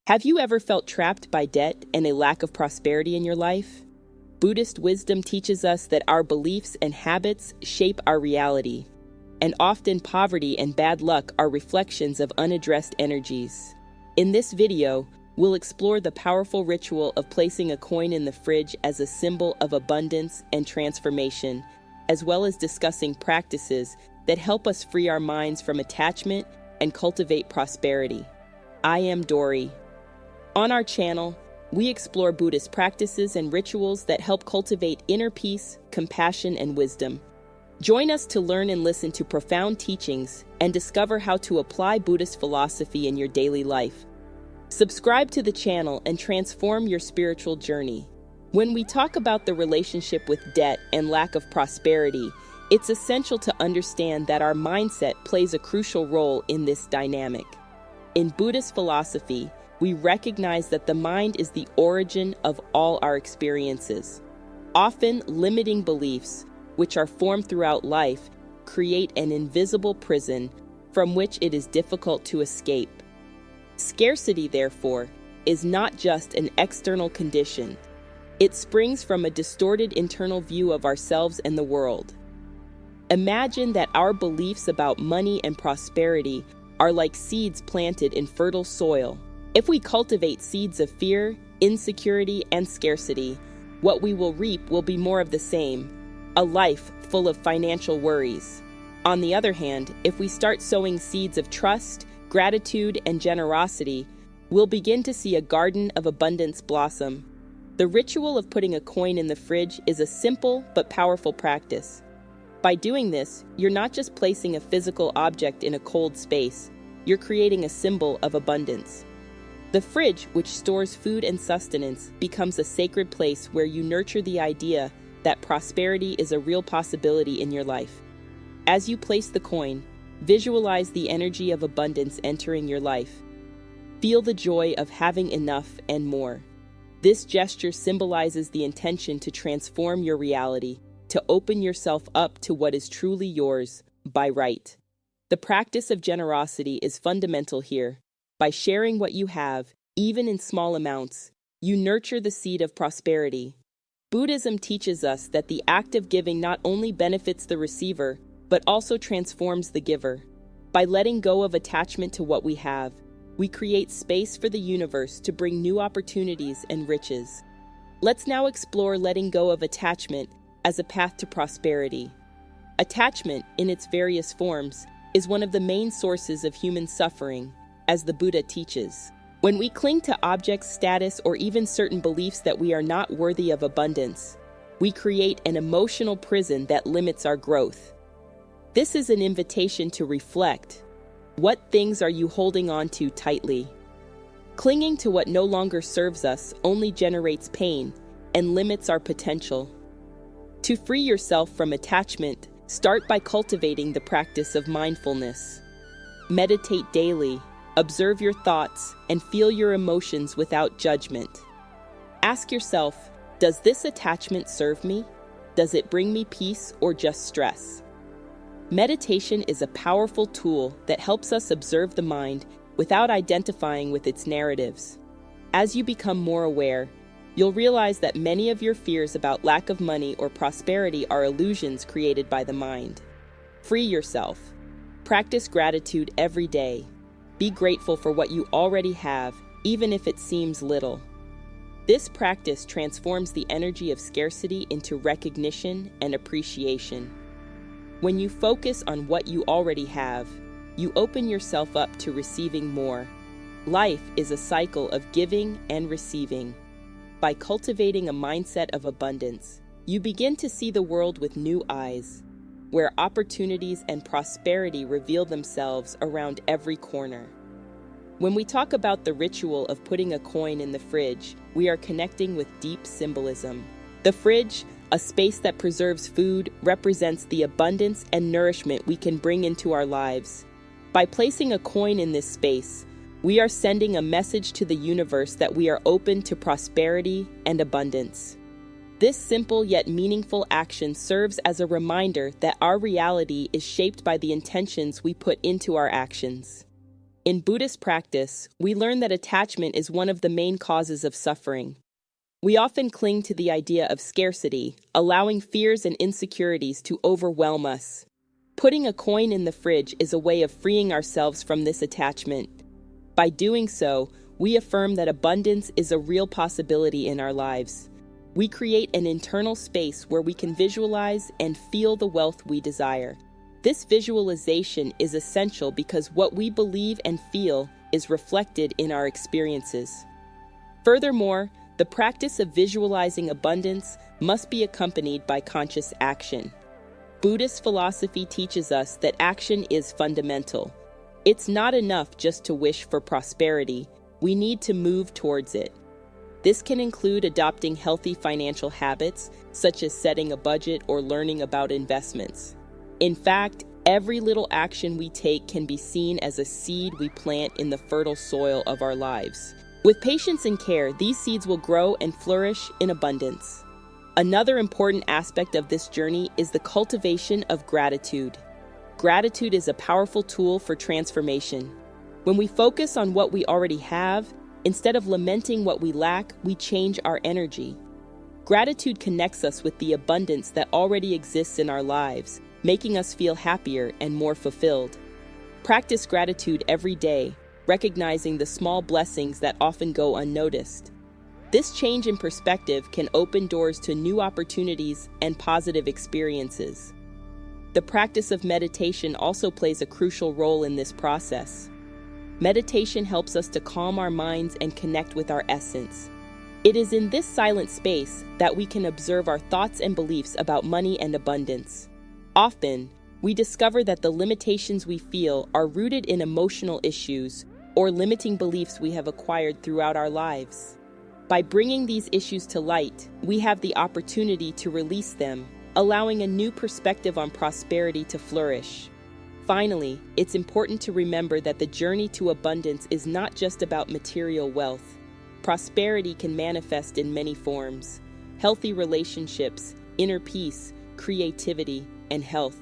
Have you ever felt trapped by debt and a lack of prosperity in your life? Buddhist wisdom teaches us that our beliefs and habits shape our reality, and often poverty and bad luck are reflections of unaddressed energies. In this video, we'll explore the powerful ritual of placing a coin in the fridge as a symbol of abundance and transformation, as well as discussing practices that help us free our minds from attachment and cultivate prosperity. I am Dory. On our channel, we explore Buddhist practices and rituals that help cultivate inner peace, compassion, and wisdom. Join us to learn and listen to profound teachings and discover how to apply Buddhist philosophy in your daily life. Subscribe to the channel and transform your spiritual journey. When we talk about the relationship with debt and lack of prosperity, it's essential to understand that our mindset plays a crucial role in this dynamic. In Buddhist philosophy, we recognize that the mind is the origin of all our experiences. Often, limiting beliefs, which are formed throughout life, create an invisible prison from which it is difficult to escape. Scarcity, therefore, is not just an external condition. It springs from a distorted internal view of ourselves and the world. Imagine that our beliefs about money and prosperity are like seeds planted in fertile soil. If we cultivate seeds of fear, insecurity, and scarcity, what we will reap will be more of the same, a life full of financial worries. On the other hand, if we start sowing seeds of trust, gratitude, and generosity, we'll begin to see a garden of abundance blossom. The ritual of putting a coin in the fridge is a simple but powerful practice. By doing this, you're not just placing a physical object in a cold space, you're creating a symbol of abundance. The fridge, which stores food and sustenance, becomes a sacred place where you nurture the idea that prosperity is a real possibility in your life. As you place the coin, visualize the energy of abundance entering your life. Feel the joy of having enough and more. This gesture symbolizes the intention to transform your reality, to open yourself up to what is truly yours by right. The practice of generosity is fundamental here. By sharing what you have, even in small amounts, you nurture the seed of prosperity. Buddhism teaches us that the act of giving not only benefits the receiver, but also transforms the giver. By letting go of attachment to what we have, we create space for the universe to bring new opportunities and riches. Let's now explore letting go of attachment as a path to prosperity. Attachment, in its various forms, is one of the main sources of human suffering, as the Buddha teaches. When we cling to objects, status, or even certain beliefs that we are not worthy of abundance, we create an emotional prison that limits our growth. This is an invitation to reflect. What things are you holding on to tightly? Clinging to what no longer serves us only generates pain and limits our potential. To free yourself from attachment, start by cultivating the practice of mindfulness. Meditate daily. Observe your thoughts and feel your emotions without judgment. Ask yourself, does this attachment serve me? Does it bring me peace or just stress? Meditation is a powerful tool that helps us observe the mind without identifying with its narratives. As you become more aware, you'll realize that many of your fears about lack of money or prosperity are illusions created by the mind. Free yourself. Practice gratitude every day. Be grateful for what you already have, even if it seems little. This practice transforms the energy of scarcity into recognition and appreciation. When you focus on what you already have, you open yourself up to receiving more. Life is a cycle of giving and receiving. By cultivating a mindset of abundance, you begin to see the world with new eyes, where opportunities and prosperity reveal themselves around every corner. When we talk about the ritual of putting a coin in the fridge, we are connecting with deep symbolism. The fridge, a space that preserves food, represents the abundance and nourishment we can bring into our lives. By placing a coin in this space, we are sending a message to the universe that we are open to prosperity and abundance. This simple yet meaningful action serves as a reminder that our reality is shaped by the intentions we put into our actions. In Buddhist practice, we learn that attachment is one of the main causes of suffering. We often cling to the idea of scarcity, allowing fears and insecurities to overwhelm us. Putting a coin in the fridge is a way of freeing ourselves from this attachment. By doing so, we affirm that abundance is a real possibility in our lives. We create an internal space where we can visualize and feel the wealth we desire. This visualization is essential because what we believe and feel is reflected in our experiences. Furthermore, the practice of visualizing abundance must be accompanied by conscious action. Buddhist philosophy teaches us that action is fundamental. It's not enough just to wish for prosperity. We need to move towards it. This can include adopting healthy financial habits, such as setting a budget or learning about investments. In fact, every little action we take can be seen as a seed we plant in the fertile soil of our lives. With patience and care, these seeds will grow and flourish in abundance. Another important aspect of this journey is the cultivation of gratitude. Gratitude is a powerful tool for transformation. When we focus on what we already have, instead of lamenting what we lack, we change our energy. Gratitude connects us with the abundance that already exists in our lives, making us feel happier and more fulfilled. Practice gratitude every day, recognizing the small blessings that often go unnoticed. This change in perspective can open doors to new opportunities and positive experiences. The practice of meditation also plays a crucial role in this process. Meditation helps us to calm our minds and connect with our essence. It is in this silent space that we can observe our thoughts and beliefs about money and abundance. Often, we discover that the limitations we feel are rooted in emotional issues or limiting beliefs we have acquired throughout our lives. By bringing these issues to light, we have the opportunity to release them, allowing a new perspective on prosperity to flourish. Finally, it's important to remember that the journey to abundance is not just about material wealth. Prosperity can manifest in many forms: healthy relationships, inner peace, creativity, and health.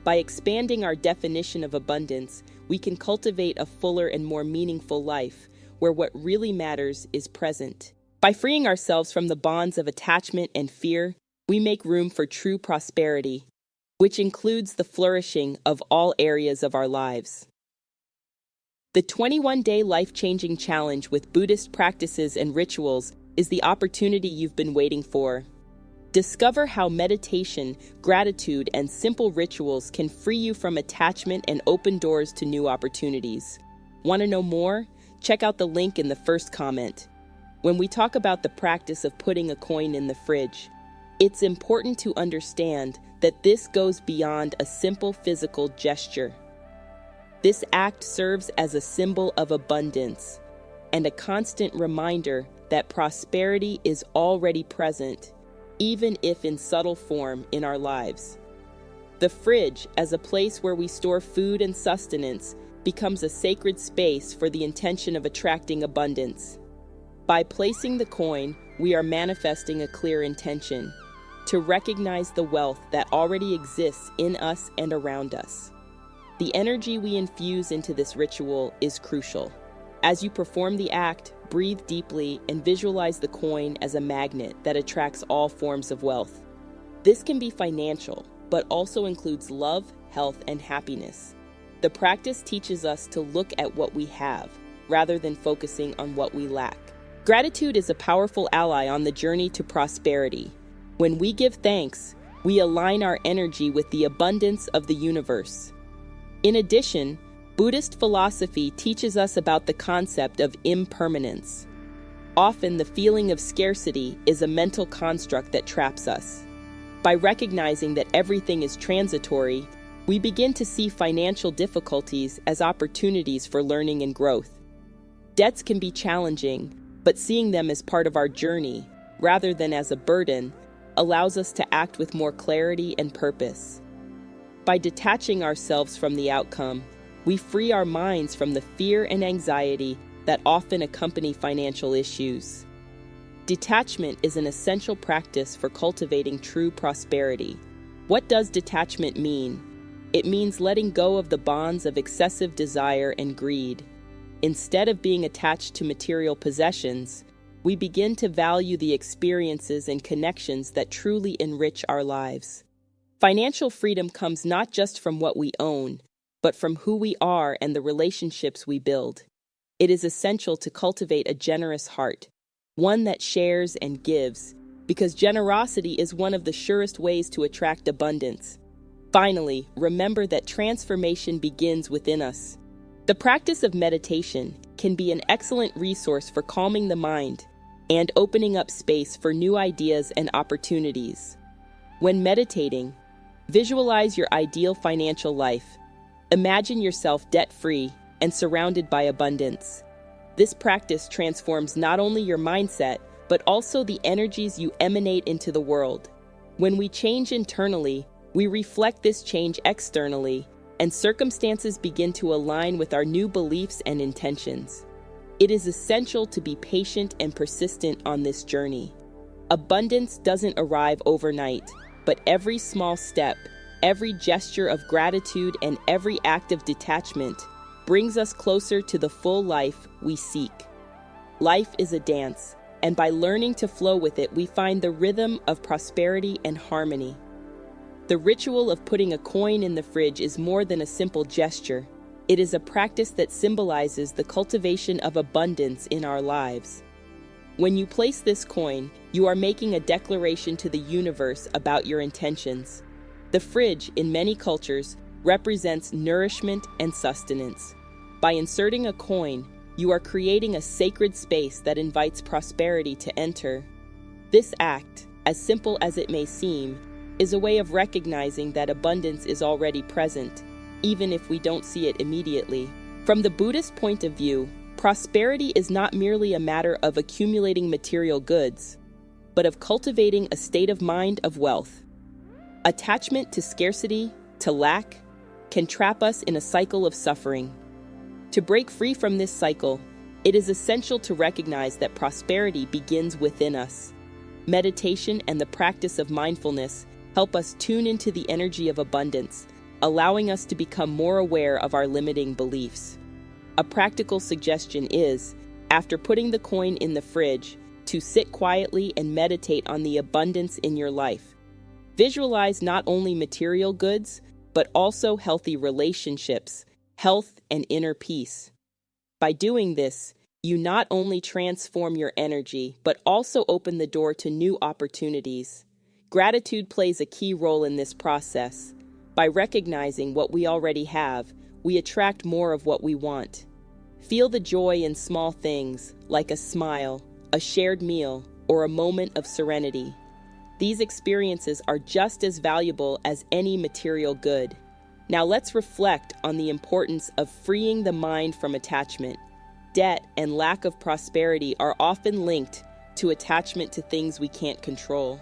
By expanding our definition of abundance, we can cultivate a fuller and more meaningful life, where what really matters is present. By freeing ourselves from the bonds of attachment and fear, we make room for true prosperity, which includes the flourishing of all areas of our lives. The 21-day life-changing challenge with Buddhist practices and rituals is the opportunity you've been waiting for. Discover how meditation, gratitude, and simple rituals can free you from attachment and open doors to new opportunities. Want to know more? Check out the link in the first comment. When we talk about the practice of putting a coin in the fridge, it's important to understand that this goes beyond a simple physical gesture. This act serves as a symbol of abundance and a constant reminder that prosperity is already present, even if in subtle form in our lives. The fridge, as a place where we store food and sustenance, becomes a sacred space for the intention of attracting abundance. By placing the coin, we are manifesting a clear intention: to recognize the wealth that already exists in us and around us. The energy we infuse into this ritual is crucial. As you perform the act, breathe deeply and visualize the coin as a magnet that attracts all forms of wealth. This can be financial, but also includes love, health, and happiness. The practice teaches us to look at what we have, rather than focusing on what we lack. Gratitude is a powerful ally on the journey to prosperity. When we give thanks, we align our energy with the abundance of the universe. In addition, Buddhist philosophy teaches us about the concept of impermanence. Often, the feeling of scarcity is a mental construct that traps us. By recognizing that everything is transitory, we begin to see financial difficulties as opportunities for learning and growth. Debts can be challenging, but seeing them as part of our journey, rather than as a burden, allows us to act with more clarity and purpose. By detaching ourselves from the outcome, we free our minds from the fear and anxiety that often accompany financial issues. Detachment is an essential practice for cultivating true prosperity. What does detachment mean? It means letting go of the bonds of excessive desire and greed. instead of being attached to material possessions, we begin to value the experiences and connections that truly enrich our lives. Financial freedom comes not just from what we own, but from who we are and the relationships we build. It is essential to cultivate a generous heart, one that shares and gives, because generosity is one of the surest ways to attract abundance. Finally, remember that transformation begins within us. The practice of meditation can be an excellent resource for calming the mind and opening up space for new ideas and opportunities. When meditating, visualize your ideal financial life. Imagine yourself debt-free and surrounded by abundance. This practice transforms not only your mindset, but also the energies you emanate into the world. When we change internally, we reflect this change externally, and circumstances begin to align with our new beliefs and intentions. It is essential to be patient and persistent on this journey. Abundance doesn't arrive overnight, but every small step, every gesture of gratitude, and every act of detachment brings us closer to the full life we seek. Life is a dance, and by learning to flow with it, we find the rhythm of prosperity and harmony. The ritual of putting a coin in the fridge is more than a simple gesture. It is a practice that symbolizes the cultivation of abundance in our lives. When you place this coin, you are making a declaration to the universe about your intentions. The fridge, in many cultures, represents nourishment and sustenance. By inserting a coin, you are creating a sacred space that invites prosperity to enter. This act, as simple as it may seem, is a way of recognizing that abundance is already present, even if we don't see it immediately. From the Buddhist point of view, prosperity is not merely a matter of accumulating material goods, but of cultivating a state of mind of wealth. Attachment to scarcity, to lack, can trap us in a cycle of suffering. To break free from this cycle, it is essential to recognize that prosperity begins within us. Meditation and the practice of mindfulness help us tune into the energy of abundance, allowing us to become more aware of our limiting beliefs. A practical suggestion is, after putting the coin in the fridge, to sit quietly and meditate on the abundance in your life. Visualize not only material goods, but also healthy relationships, health, and inner peace. By doing this, you not only transform your energy, but also open the door to new opportunities. Gratitude plays a key role in this process. By recognizing what we already have, we attract more of what we want. Feel the joy in small things, like a smile, a shared meal, or a moment of serenity. These experiences are just as valuable as any material good. Now let's reflect on the importance of freeing the mind from attachment. Debt and lack of prosperity are often linked to attachment to things we can't control.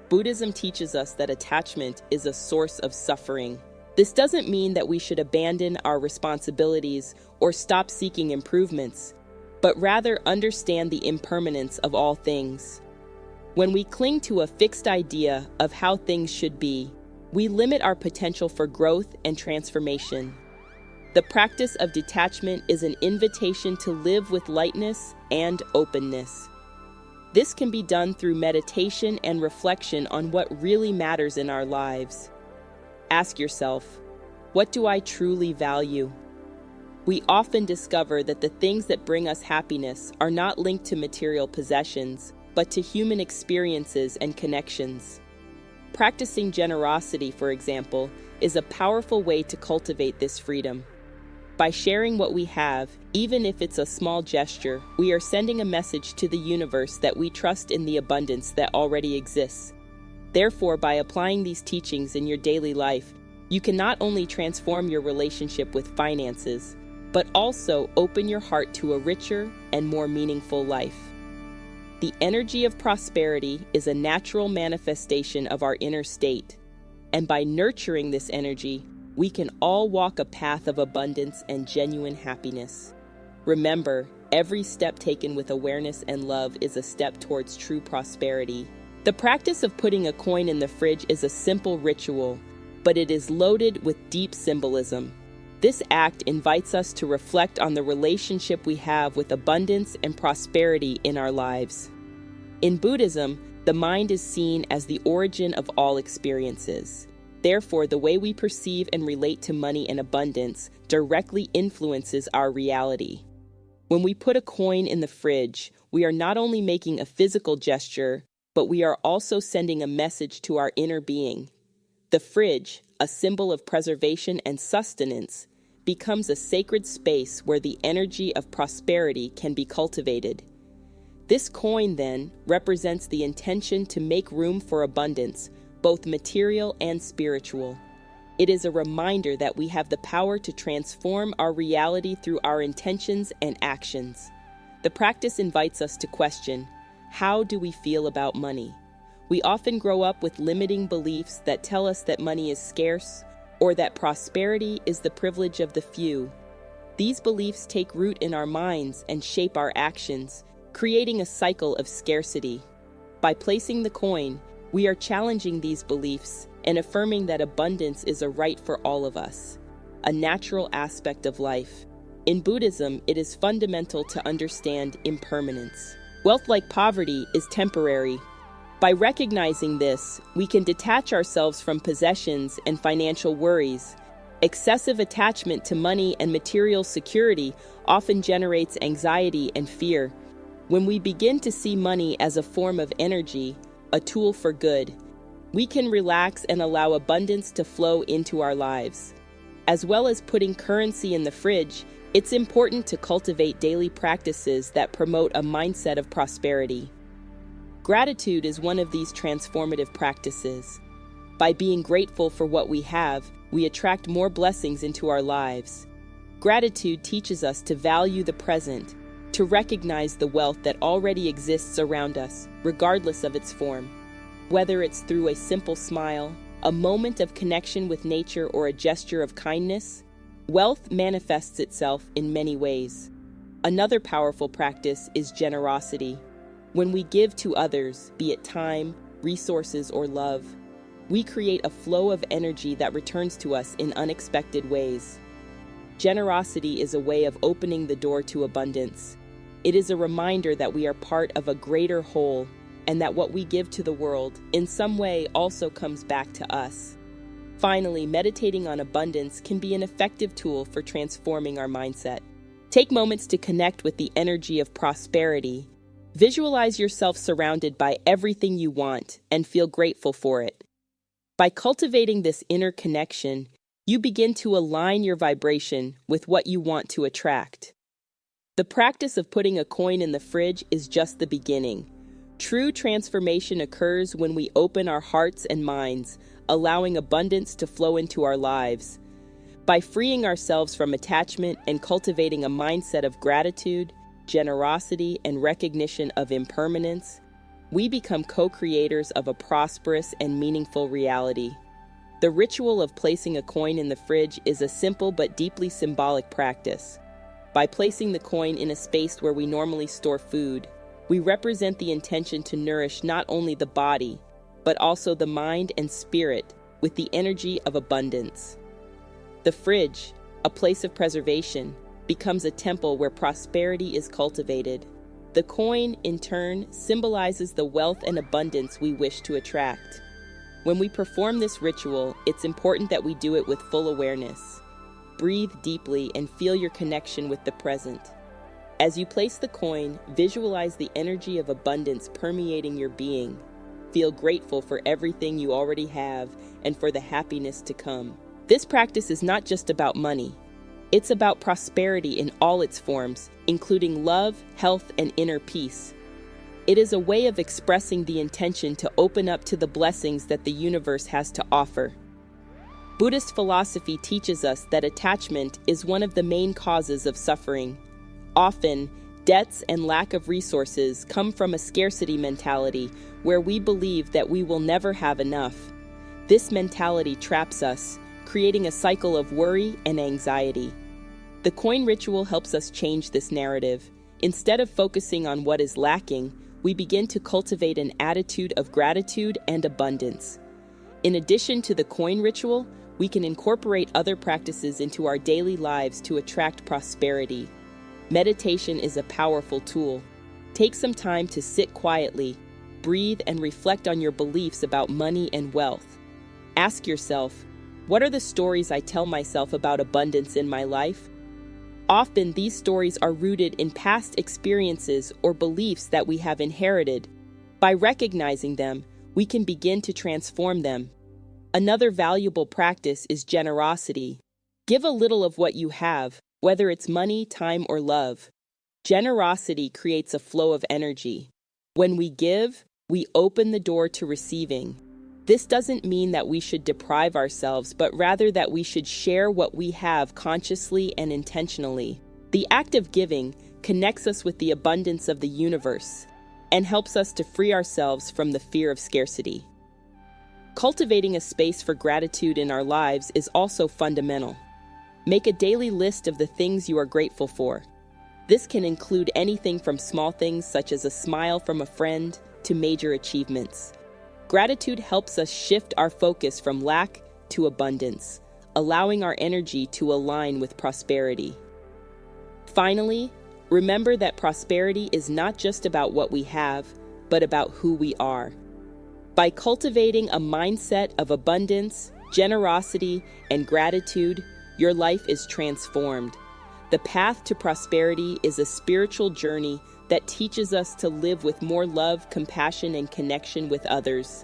Buddhism teaches us that attachment is a source of suffering. This doesn't mean that we should abandon our responsibilities or stop seeking improvements, but rather understand the impermanence of all things. When we cling to a fixed idea of how things should be, we limit our potential for growth and transformation. The practice of detachment is an invitation to live with lightness and openness. This can be done through meditation and reflection on what really matters in our lives. Ask yourself, what do I truly value? We often discover that the things that bring us happiness are not linked to material possessions, but to human experiences and connections. Practicing generosity, for example, is a powerful way to cultivate this freedom. By sharing what we have, even if it's a small gesture, we are sending a message to the universe that we trust in the abundance that already exists. Therefore, by applying these teachings in your daily life, you can not only transform your relationship with finances, but also open your heart to a richer and more meaningful life. The energy of prosperity is a natural manifestation of our inner state, and by nurturing this energy, we can all walk a path of abundance and genuine happiness. Remember, every step taken with awareness and love is a step towards true prosperity. The practice of putting a coin in the fridge is a simple ritual, but it is loaded with deep symbolism. This act invites us to reflect on the relationship we have with abundance and prosperity in our lives. In Buddhism, the mind is seen as the origin of all experiences. Therefore, the way we perceive and relate to money and abundance directly influences our reality. When we put a coin in the fridge, we are not only making a physical gesture, but we are also sending a message to our inner being. The fridge, a symbol of preservation and sustenance, becomes a sacred space where the energy of prosperity can be cultivated. This coin, then, represents the intention to make room for abundance, both material and spiritual. It is a reminder that we have the power to transform our reality through our intentions and actions. The practice invites us to question, how do we feel about money? We often grow up with limiting beliefs that tell us that money is scarce or that prosperity is the privilege of the few. These beliefs take root in our minds and shape our actions, creating a cycle of scarcity. By placing the coin, we are challenging these beliefs and affirming that abundance is a right for all of us, a natural aspect of life. In Buddhism, it is fundamental to understand impermanence. Wealth, like poverty, is temporary. By recognizing this, we can detach ourselves from possessions and financial worries. Excessive attachment to money and material security often generates anxiety and fear. When we begin to see money as a form of energy, a tool for good, we can relax and allow abundance to flow into our lives. As well as putting currency in the fridge, it's important to cultivate daily practices that promote a mindset of prosperity. Gratitude is one of these transformative practices. By being grateful for what we have, we attract more blessings into our lives. Gratitude teaches us to value the present, to recognize the wealth that already exists around us, regardless of its form. Whether it's through a simple smile, a moment of connection with nature, or a gesture of kindness, wealth manifests itself in many ways. Another powerful practice is generosity. When we give to others, be it time, resources, or love, we create a flow of energy that returns to us in unexpected ways. Generosity is a way of opening the door to abundance. It is a reminder that we are part of a greater whole, and that what we give to the world, in some way, also comes back to us. Finally, meditating on abundance can be an effective tool for transforming our mindset. Take moments to connect with the energy of prosperity. Visualize yourself surrounded by everything you want and feel grateful for it. By cultivating this inner connection, you begin to align your vibration with what you want to attract. The practice of putting a coin in the fridge is just the beginning. True transformation occurs when we open our hearts and minds, allowing abundance to flow into our lives. By freeing ourselves from attachment and cultivating a mindset of gratitude, generosity, and recognition of impermanence, we become co-creators of a prosperous and meaningful reality. The ritual of placing a coin in the fridge is a simple but deeply symbolic practice. By placing the coin in a space where we normally store food, we represent the intention to nourish not only the body, but also the mind and spirit with the energy of abundance. The fridge, a place of preservation, becomes a temple where prosperity is cultivated. The coin, in turn, symbolizes the wealth and abundance we wish to attract. When we perform this ritual, it's important that we do it with full awareness. Breathe deeply and feel your connection with the present. As you place the coin, visualize the energy of abundance permeating your being. Feel grateful for everything you already have and for the happiness to come. This practice is not just about money. It's about prosperity in all its forms, including love, health, and inner peace. It is a way of expressing the intention to open up to the blessings that the universe has to offer. Buddhist philosophy teaches us that attachment is one of the main causes of suffering. Often, debts and lack of resources come from a scarcity mentality where we believe that we will never have enough. This mentality traps us, creating a cycle of worry and anxiety. The coin ritual helps us change this narrative. Instead of focusing on what is lacking, we begin to cultivate an attitude of gratitude and abundance. In addition to the coin ritual, we can incorporate other practices into our daily lives to attract prosperity. Meditation is a powerful tool. Take some time to sit quietly, breathe, and reflect on your beliefs about money and wealth. Ask yourself, what are the stories I tell myself about abundance in my life? Often, these stories are rooted in past experiences or beliefs that we have inherited. By recognizing them, we can begin to transform them. Another valuable practice is generosity. Give a little of what you have, whether it's money, time, or love. Generosity creates a flow of energy. When we give, we open the door to receiving. This doesn't mean that we should deprive ourselves, but rather that we should share what we have consciously and intentionally. The act of giving connects us with the abundance of the universe and helps us to free ourselves from the fear of scarcity. Cultivating a space for gratitude in our lives is also fundamental. Make a daily list of the things you are grateful for. This can include anything from small things such as a smile from a friend to major achievements. Gratitude helps us shift our focus from lack to abundance, allowing our energy to align with prosperity. Finally, remember that prosperity is not just about what we have, but about who we are. By cultivating a mindset of abundance, generosity, and gratitude, your life is transformed. The path to prosperity is a spiritual journey that teaches us to live with more love, compassion, and connection with others.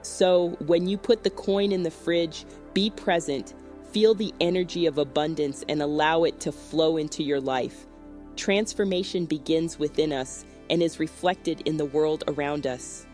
So, when you put the coin in the fridge, be present, feel the energy of abundance, and allow it to flow into your life. Transformation begins within us and is reflected in the world around us.